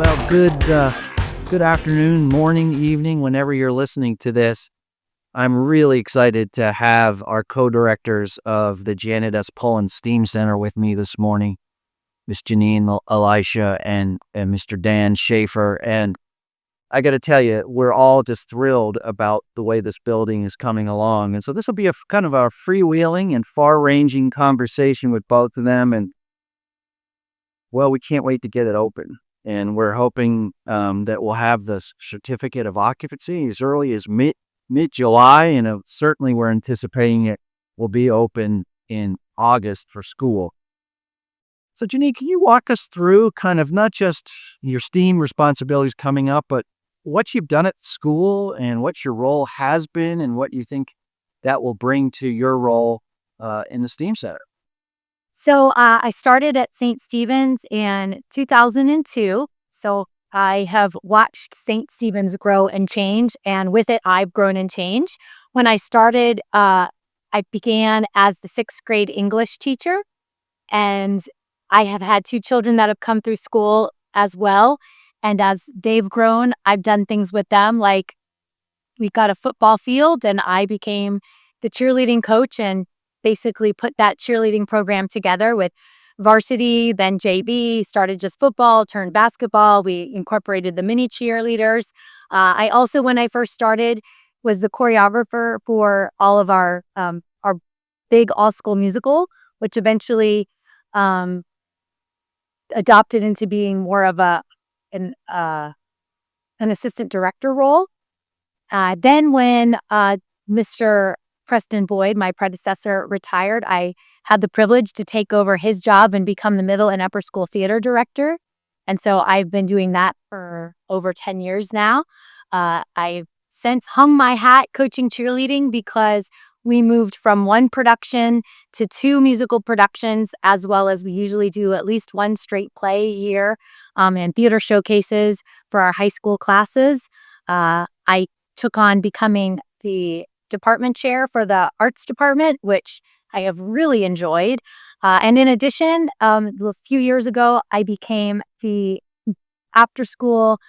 Well, good afternoon, morning, evening, whenever you're listening to this. I'm really excited to have our co-directors of the Janet S. Pullen STEAM Center with me this morning, Miss Jeannine, Elisha, and Mr. Dan Shafer. And I got to tell you, we're all just thrilled about the way this building is coming along. And so this will be a kind of a freewheeling and far-ranging conversation with both of them. And well, we can't wait to get it open. And we're hoping that we'll have the certificate of occupancy as early as mid-July, and certainly we're anticipating it will be open in August for school. So, Jeannine, can you walk us through kind of not just your STEAM responsibilities coming up, but what you've done at school and what your role has been and what you think that will bring to your role in the STEAM Center? So I started at St. Stephen's in 2002. So I have watched St. Stephen's grow and change, and with it, I've grown and changed. When I started, I began as the sixth grade English teacher, and I have had two children that have come through school as well. And as they've grown, I've done things with them, like we got a football field, and I became the cheerleading coach and basically put that cheerleading program together with varsity, then JV, started just football, turned basketball. We incorporated the mini cheerleaders. I also, when I first started, was the choreographer for all of our big all-school musical, which eventually adopted into being more of an assistant director role. Then when Mr. Preston Boyd, my predecessor, retired, I had the privilege to take over his job and become the middle and upper school theater director. And so I've been doing that for over 10 years now. I've since hung my hat coaching cheerleading because we moved from one production to two musical productions, as well as we usually do at least one straight play a year and theater showcases for our high school classes. I took on becoming the department chair for the arts department, which I have really enjoyed. And in addition, a few years ago, I became the after-school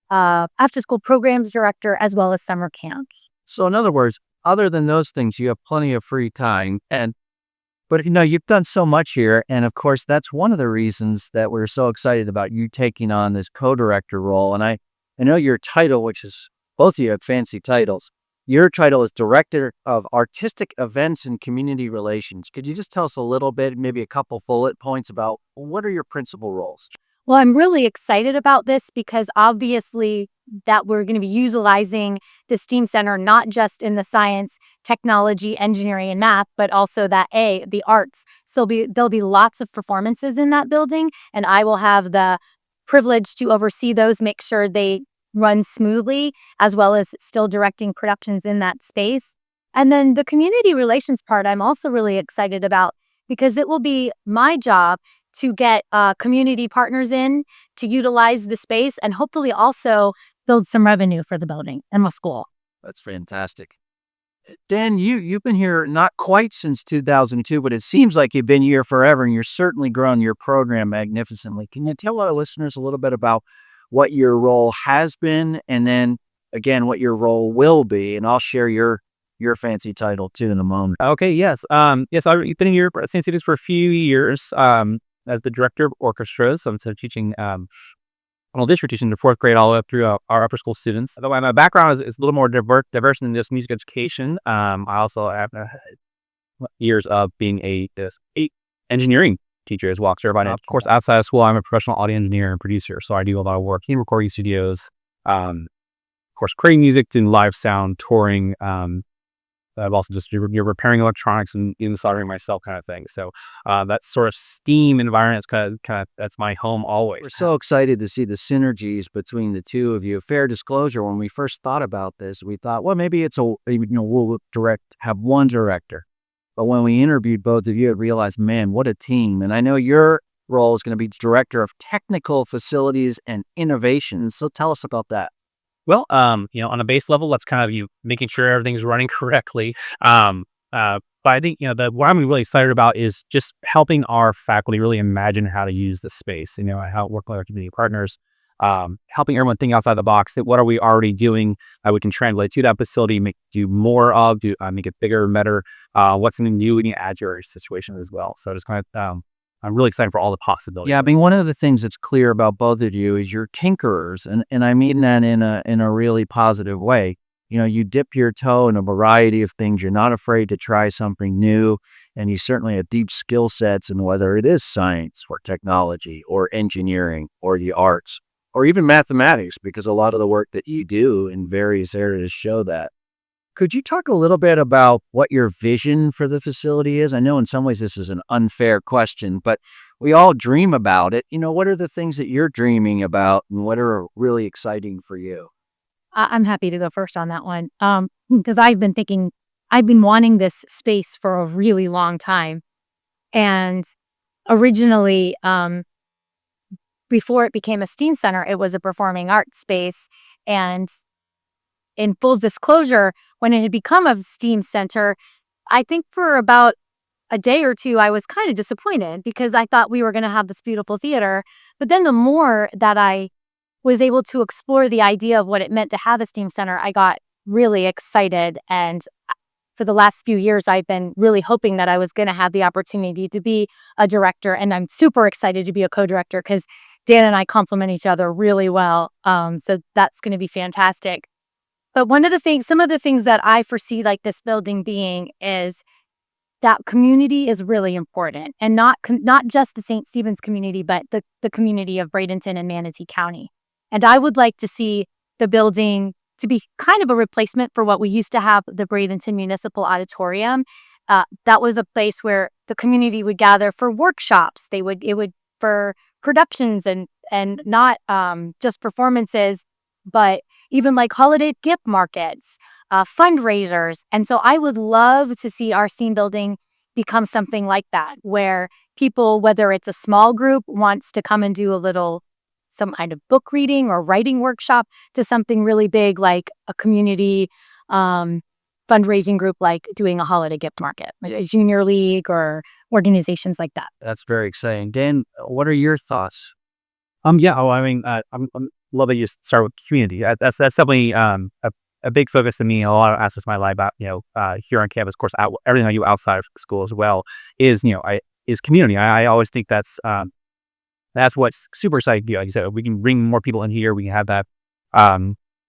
programs director as well as summer camp. So, in other words, other than those things, you have plenty of free time. But you've done so much here, and of course, that's one of the reasons that we're so excited about you taking on this co-director role. And I know your title, which is both of you have fancy titles. Your title is Director of Artistic Events and Community Relations. Could you just tell us a little bit, maybe a couple bullet points about what are your principal roles? Well, I'm really excited about this because obviously that we're going to be utilizing the STEAM Center not just in the science, technology, engineering, and math, but also the arts. So there'll be lots of performances in that building, and I will have the privilege to oversee those, make sure they run smoothly, as well as still directing productions in that space. And then the community relations part, I'm also really excited about because it will be my job to get community partners in to utilize the space and hopefully also build some revenue for the building and the school. That's fantastic. Dan, you've been here not quite since 2002, but it seems like you've been here forever, and you're certainly growing your program magnificently. Can you tell our listeners a little bit about what your role has been, and then again what your role will be? And I'll share your fancy title too in a moment. Okay, yes. Yes, I've been here at St. Stephen's for a few years as the director of orchestras. So I'm teaching, district teaching the fourth grade all the way up through our upper school students. Although my background is a little more diverse than just music education. I also have years of being a engineering teacher as well, certified. Of course, outside of school, I'm a professional audio engineer and producer. So I do a lot of work in recording studios, of course, creating music, doing live sound, touring. I've also just you're repairing electronics and even soldering myself, kind of thing. So that sort of STEAM environment is kind of that's my home always. We're so excited to see the synergies between the two of you. Fair disclosure: when we first thought about this, we thought, well, maybe we'll have one director. But when we interviewed both of you, I realized, man, what a team! And I know your role is going to be Director of Technical Facilities and Innovations. So tell us about that. Well, on a base level, that's kind of you making sure everything's running correctly. But I think, what I'm really excited about is just helping our faculty really imagine how to use the space, how to work with our community partners. helping everyone think outside the box. That what are we already doing that we can translate to that facility, do more of, make it bigger and better. What's something new we can add to your situation as well. So just kind of, I'm really excited for all the possibilities. Yeah, I mean, one of the things that's clear about both of you is you're tinkerers, and I mean that in a really positive way. You dip your toe in a variety of things. You're not afraid to try something new, and you certainly have deep skill sets in whether it is science or technology or engineering or the arts or even mathematics, because a lot of the work that you do in various areas show that. Could you talk a little bit about what your vision for the facility is? I know in some ways this is an unfair question, but we all dream about it. What are the things that you're dreaming about and what are really exciting for you? I'm happy to go first on that one. Because I've been wanting this space for a really long time. And originally, before it became a STEAM center, it was a performing arts space. And in full disclosure, when it had become a STEAM center, I think for about a day or two, I was kind of disappointed because I thought we were going to have this beautiful theater. But then the more that I was able to explore the idea of what it meant to have a STEAM center, I got really excited. And for the last few years, I've been really hoping that I was going to have the opportunity to be a director. And I'm super excited to be a co-director because Dan and I complement each other really well. So that's going to be fantastic. But some of the things that I foresee like this building being is that community is really important, and not just the St. Stephen's community, but the community of Bradenton and Manatee County. And I would like to see the building to be kind of a replacement for what we used to have, the Bradenton Municipal Auditorium. That was a place where the community would gather for workshops. It would for productions and not just performances, but even like holiday gift markets, fundraisers. And so I would love to see our STEAM building become something like that, where people, whether it's a small group, wants to come and do some kind of book reading or writing workshop, to something really big like a community fundraising group, like doing a holiday gift market, like a junior league or organizations like that. That's very exciting. Dan, what are your thoughts? Yeah. Oh, I mean, I'm love that you start with community. That's definitely a big focus to me. A lot of aspects of my life about here on campus, of course, everything I do outside of school as well is is community. I always think that's what's super exciting. Like you said, we can bring more people in here. We can have that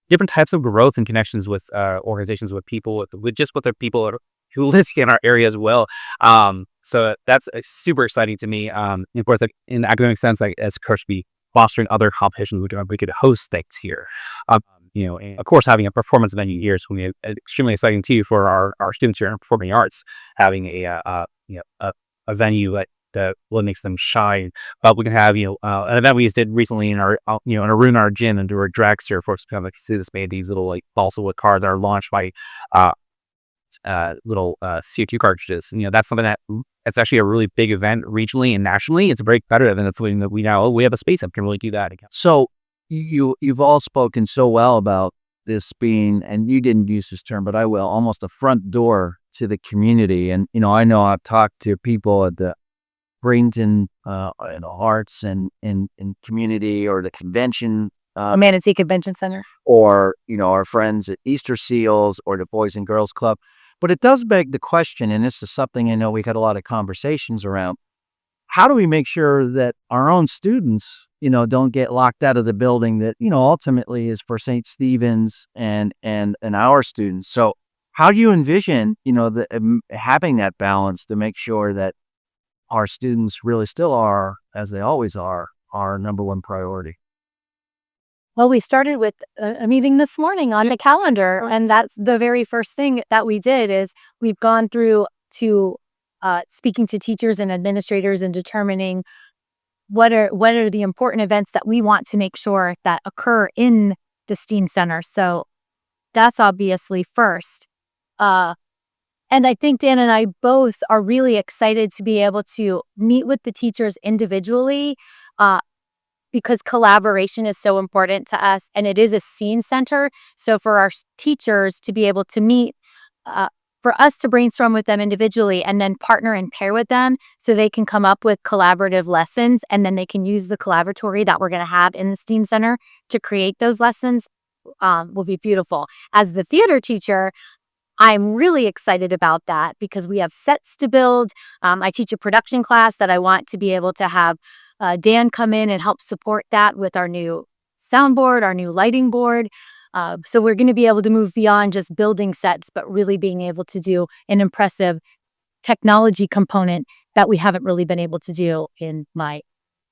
different types of growth and connections with organizations, with people, with the people who live in our area as well. So that's super exciting to me. Of course, like, in the academic sense, like as Coach B, fostering other competitions, we could host things here. And of course, having a performance venue here is going to be extremely exciting too for our students here in performing arts, having a venue that really makes them shine. But we can have an event we just did recently in our in a room in our gym, and do our dragster folks come like see this made these little like balsa wood cards that are launched by little CO2 cartridges. That's something that it's actually a really big event regionally and nationally. It's a very better than it's something that we have a space that can really do that. So you've all spoken so well about this being, and you didn't use this term, but I will, almost a front door to the community. And I know I've talked to people at the Bradenton arts and community, or the convention, Manatee Convention Center. or our friends at Easter Seals or the Boys and Girls Club. But it does beg the question, and this is something I know we've had a lot of conversations around: how do we make sure that our own students, don't get locked out of the building that, ultimately is for St. Stephen's and our students? So how do you envision, having that balance to make sure that our students really still are, as they always are, our number one priority? Well, we started with a meeting this morning on the calendar, and that's the very first thing that we did. Is we've gone through to speaking to teachers and administrators and determining what are the important events that we want to make sure that occur in the STEAM Center. So that's obviously first. And I think Dan and I both are really excited to be able to meet with the teachers individually, because collaboration is so important to us, and it is a STEAM center. So for our teachers to be able to meet for us to brainstorm with them individually and then partner and pair with them so they can come up with collaborative lessons, and then they can use the collaboratory that we're going to have in the STEAM Center to create those lessons, will be beautiful. As the theater teacher, I'm really excited about that because we have sets to build. I teach a production class that I want to be able to have Dan come in and help support that with our new soundboard, our new lighting board. So we're going to be able to move beyond just building sets, but really being able to do an impressive technology component that we haven't really been able to do in my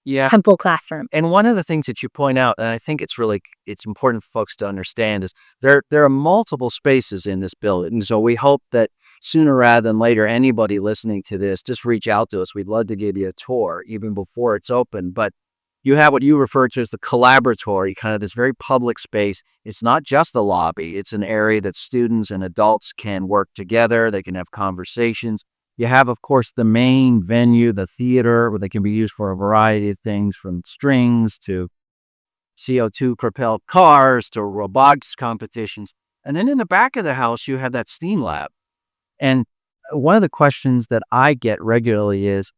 Yeah. temple classroom. And one of the things that you point out, and I think it's important for folks to understand, is there are multiple spaces in this building. So we hope that sooner rather than later, anybody listening to this, just reach out to us. We'd love to give you a tour even before it's open. But you have what you refer to as the collaboratory, kind of this very public space. It's not just a lobby. It's an area that students and adults can work together. They can have conversations. You have, of course, the main venue, the theater, where they can be used for a variety of things, from strings to CO2-propelled cars to robotics competitions. And then in the back of the house, you have that STEAM lab. And one of the questions that I get regularly is,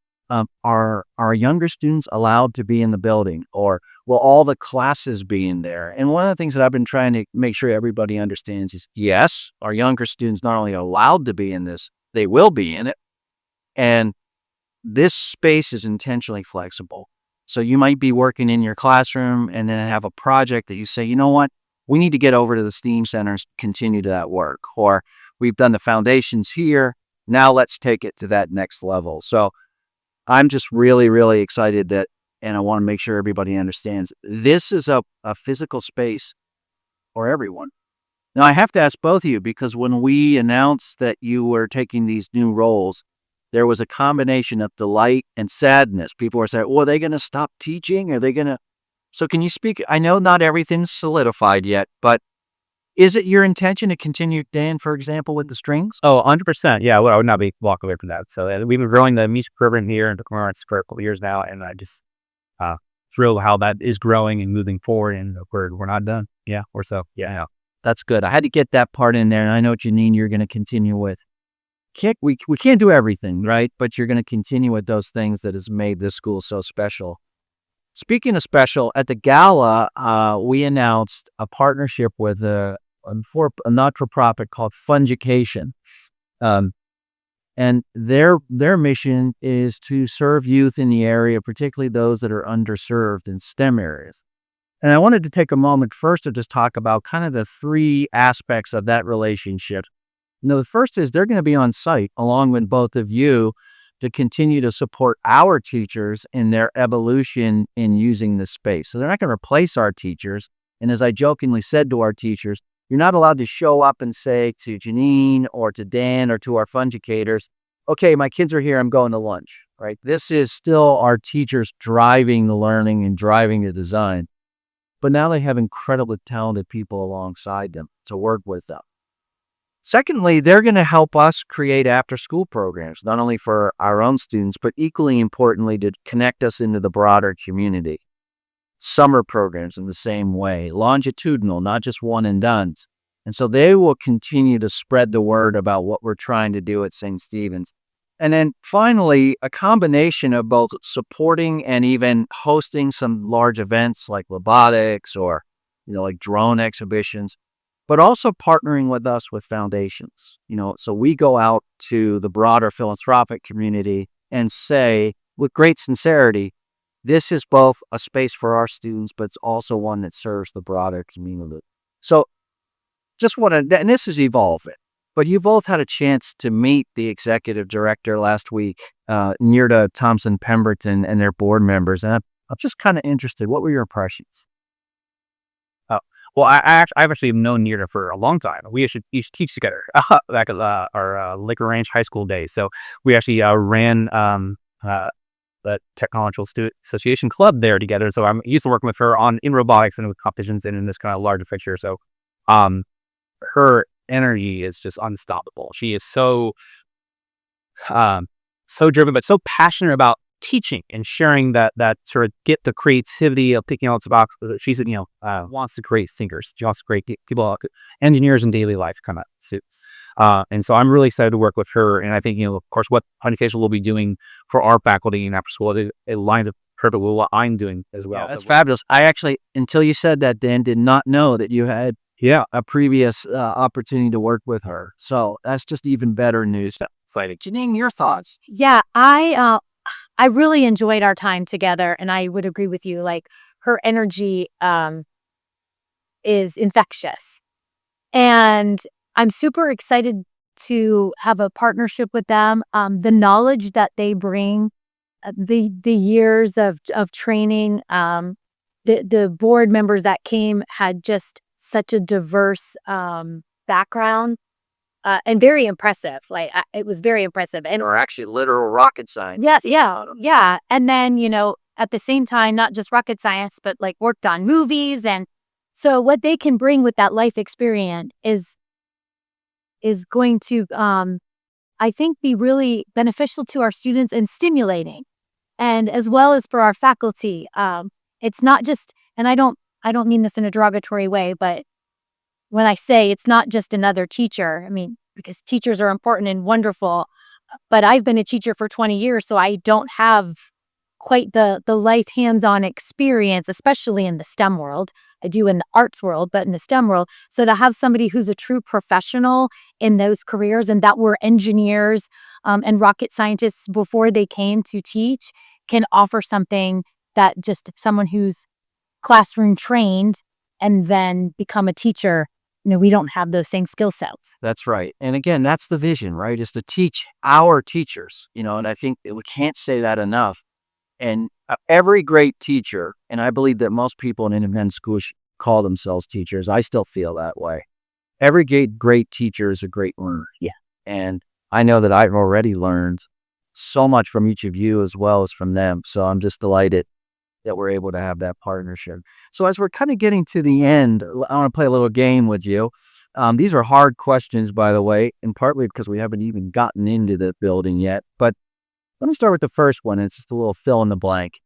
are younger students allowed to be in the building, or will all the classes be in there? And one of the things that I've been trying to make sure everybody understands is, yes, our younger students not only allowed to be in this, they will be in it. And this space is intentionally flexible. So you might be working in your classroom and then have a project that you say, you know what, we need to get over to the STEAM centers, continue to that work. Or we've done the foundations here, now let's take it to that next level. So I'm just really, really excited that, and I want to make sure everybody understands, this is a physical space for everyone. Now, I have to ask both of you, because when we announced that you were taking these new roles, there was a combination of delight and sadness. People were saying, well, are they going to stop teaching? Are they going to? So can you speak? I know not everything's solidified yet, but is it your intention to continue, Dan, for example, with the strings? Oh, 100%. Yeah, I would not be walk away from that. So we've been growing the music program here in Tacoma Arts for a couple of years now, and I just thrilled how that is growing and moving forward, and we're not done. Yeah, or so. Yeah. That's good. I had to get that part in there, and I know, Jeannine, you're going to continue with. We can't do everything, right? But you're going to continue with those things that has made this school so special. Speaking of special, at the gala, we announced a partnership with a not-for-profit called Fungication. And their mission is to serve youth in the area, particularly those that are underserved in STEM areas. And I wanted to take a moment first to just talk about kind of the three aspects of that relationship. The first is they're going to be on site along with both of you to continue to support our teachers in their evolution in using this space. So they're not going to replace our teachers. And as I jokingly said to our teachers, you're not allowed to show up and say to Jeannine or to Dan or to our Fungicators, okay, my kids are here, I'm going to lunch, right? This is still our teachers driving the learning and driving the design. But now they have incredibly talented people alongside them to work with them. Secondly, they're going to help us create after-school programs, not only for our own students, but equally importantly, to connect us into the broader community. Summer programs in the same way, longitudinal, not just one and dones. And so they will continue to spread the word about what we're trying to do at St. Stephen's. And then finally, a combination of both supporting and even hosting some large events like robotics or, like drone exhibitions, but also partnering with us with foundations. So we go out to the broader philanthropic community and say, with great sincerity, this is both a space for our students, but it's also one that serves the broader community. So just want to, and this is evolving, but you both had a chance to meet the executive director last week, near to Thompson Pemberton and their board members. And I'm just kind of interested. What were your impressions? Well, I've actually known Nirda for a long time. We used to teach together back at our Liquor Ranch high school days. So we actually ran the Technological Student Association Club there together. So I'm used to working with her in robotics and with competitions and in this kind of larger picture. So her energy is just unstoppable. She is so driven, but so passionate about teaching and sharing that sort of get the creativity of thinking outside the box. She said, wants to create thinkers. She wants to create people, engineers in daily life kind of suits. And so I'm really excited to work with her. And I think, of course, what Honey Facial will be doing for our faculty in after school, it lines up perfectly with what I'm doing as well. Yeah, that's fabulous. I actually, until you said that, Dan, did not know that you had a previous opportunity to work with her. So that's just even better news. Exciting. Jeannine, your thoughts? Yeah, I really enjoyed our time together, and I would agree with you. Like, her energy is infectious, and I'm super excited to have a partnership with them. The knowledge that they bring, the years of training, the board members that came had just such a diverse background. And very impressive. Like, it was very impressive. And Or actually literal rocket science. yes, yeah. And then, at the same time, not just rocket science, but like worked on movies. And so what they can bring with that life experience is going to, I think, be really beneficial to our students and stimulating, and as well as for our faculty. It's not just, and I don't mean this in a derogatory way, but when I say it's not just another teacher, I mean, because teachers are important and wonderful, but I've been a teacher for 20 years, so I don't have quite the life hands-on experience, especially in the STEM world. I do in the arts world, but in the STEM world. So to have somebody who's a true professional in those careers, and that were engineers and rocket scientists before they came to teach, can offer something that just someone who's classroom trained and then become a teacher, we don't have those same skill sets. That's right. And again, that's the vision, right? Is to teach our teachers, and I think that we can't say that enough. And every great teacher, and I believe that most people in independent schools should call themselves teachers. I still feel that way. Every great teacher is a great learner. Yeah. And I know that I've already learned so much from each of you as well as from them. So I'm just delighted that we're able to have that partnership. So as we're kind of getting to the end, I want to play a little game with you. These are hard questions, by the way, and partly because we haven't even gotten into the building yet. But let me start with the first one. It's just a little fill in the blank.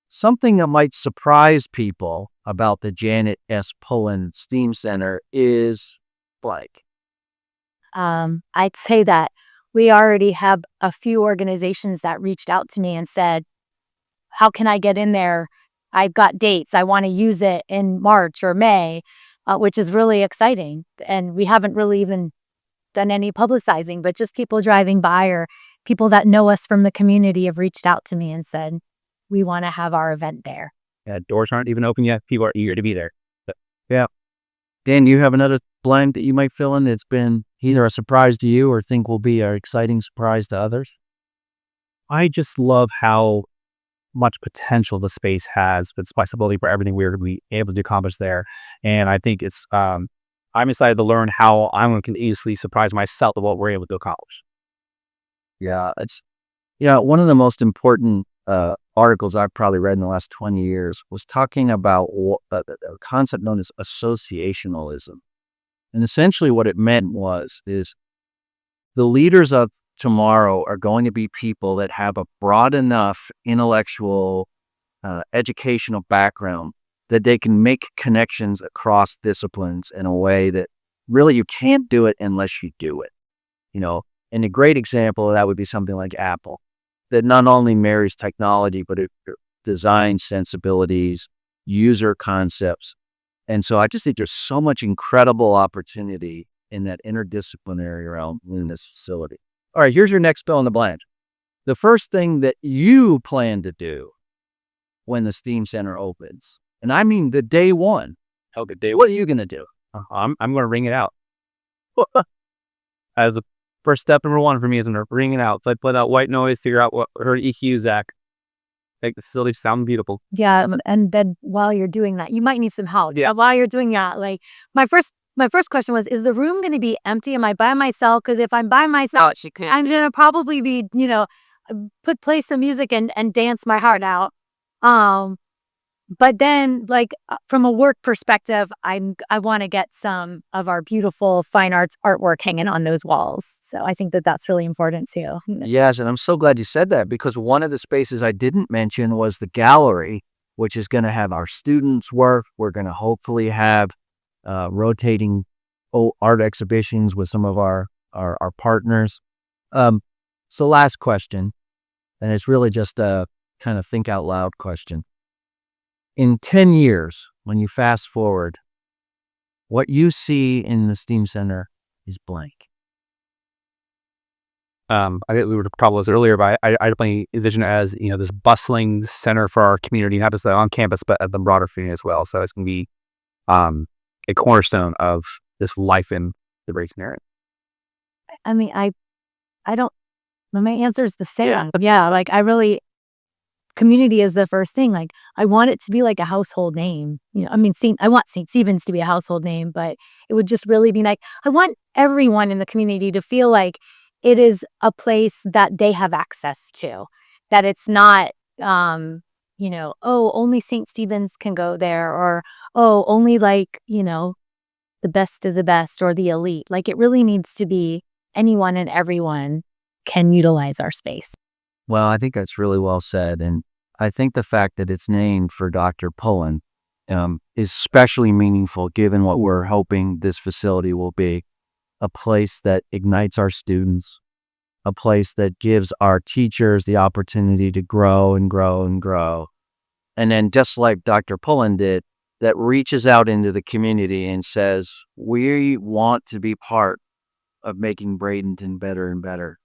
Something that might surprise people about the Janet S. Pullen STEAM Center is blank. I'd say that we already have a few organizations that reached out to me and said, how can I get in there? I've got dates. I want to use it in March or May, which is really exciting. And we haven't really even done any publicizing, but just people driving by or people that know us from the community have reached out to me and said, we want to have our event there. Yeah, doors aren't even open yet. People are eager to be there. But, yeah. Dan, do you have another blank that you might fill in that's been either a surprise to you or think will be an exciting surprise to others? I just love how much potential the space has, its possibility for everything we're going to be able to accomplish there. And I think it's, I'm excited to learn how I'm going to easily surprise myself with what we're able to accomplish. Yeah, one of the most important articles I've probably read in the last 20 years was talking about a concept known as associationalism. And essentially what it meant is the leaders of tomorrow are going to be people that have a broad enough intellectual, educational background that they can make connections across disciplines in a way that really you can't do it unless you do it. And a great example of that would be something like Apple, that not only marries technology, but it design sensibilities, user concepts. And so I just think there's so much incredible opportunity in that interdisciplinary realm in this facility. All right, here's your next fill in the blank. The first thing that you plan to do when the STEAM Center opens, and I mean the day one. Okay, day what are you going to do? I'm going to ring it out. As the first step, number one for me is going to ring it out. So I play that white noise, figure out what her EQ is at. Make the facility sound beautiful. Yeah, and then while you're doing that, you might need some help. Yeah. While you're doing that, like my first question was, is the room going to be empty? Am I by myself? Because if I'm by myself, I'm going to probably be, play some music and dance my heart out. But then, like, from a work perspective, I want to get some of our beautiful fine arts artwork hanging on those walls. So I think that that's really important too. Yes, and I'm so glad you said that because one of the spaces I didn't mention was the gallery, which is going to have our students' work. We're going to hopefully have rotating art exhibitions with some of our partners. So last question, and it's really just a kind of think out loud question. In 10 years, when you fast forward, what you see in the STEAM Center is blank. I think we were talking about this earlier, but I definitely envision it as, this bustling center for our community, not just on campus, but at the broader community as well. So it's going to be a cornerstone of this life in the Brayton area. I mean, I don't, my answer is the same. Yeah, like community is the first thing. Like, I want it to be like a household name. I mean, I want St. Stephen's to be a household name, but it would just really be like, I want everyone in the community to feel like it is a place that they have access to, that it's not, oh, only St. Stephen's can go there, or, oh, only like, the best of the best or the elite. Like, it really needs to be anyone and everyone can utilize our space. Well, I think that's really well said. And I think the fact that it's named for Dr. Pullen is especially meaningful given what we're hoping this facility will be. A place that ignites our students, a place that gives our teachers the opportunity to grow and grow and grow. And then just like Dr. Pullen did, that reaches out into the community and says, we want to be part of making Bradenton better and better.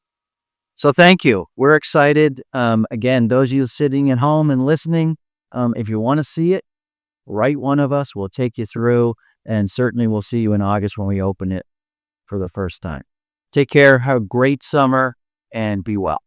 So thank you. We're excited. Again, those of you sitting at home and listening, if you want to see it, write one of us. We'll take you through, and certainly we'll see you in August when we open it for the first time. Take care. Have a great summer and be well.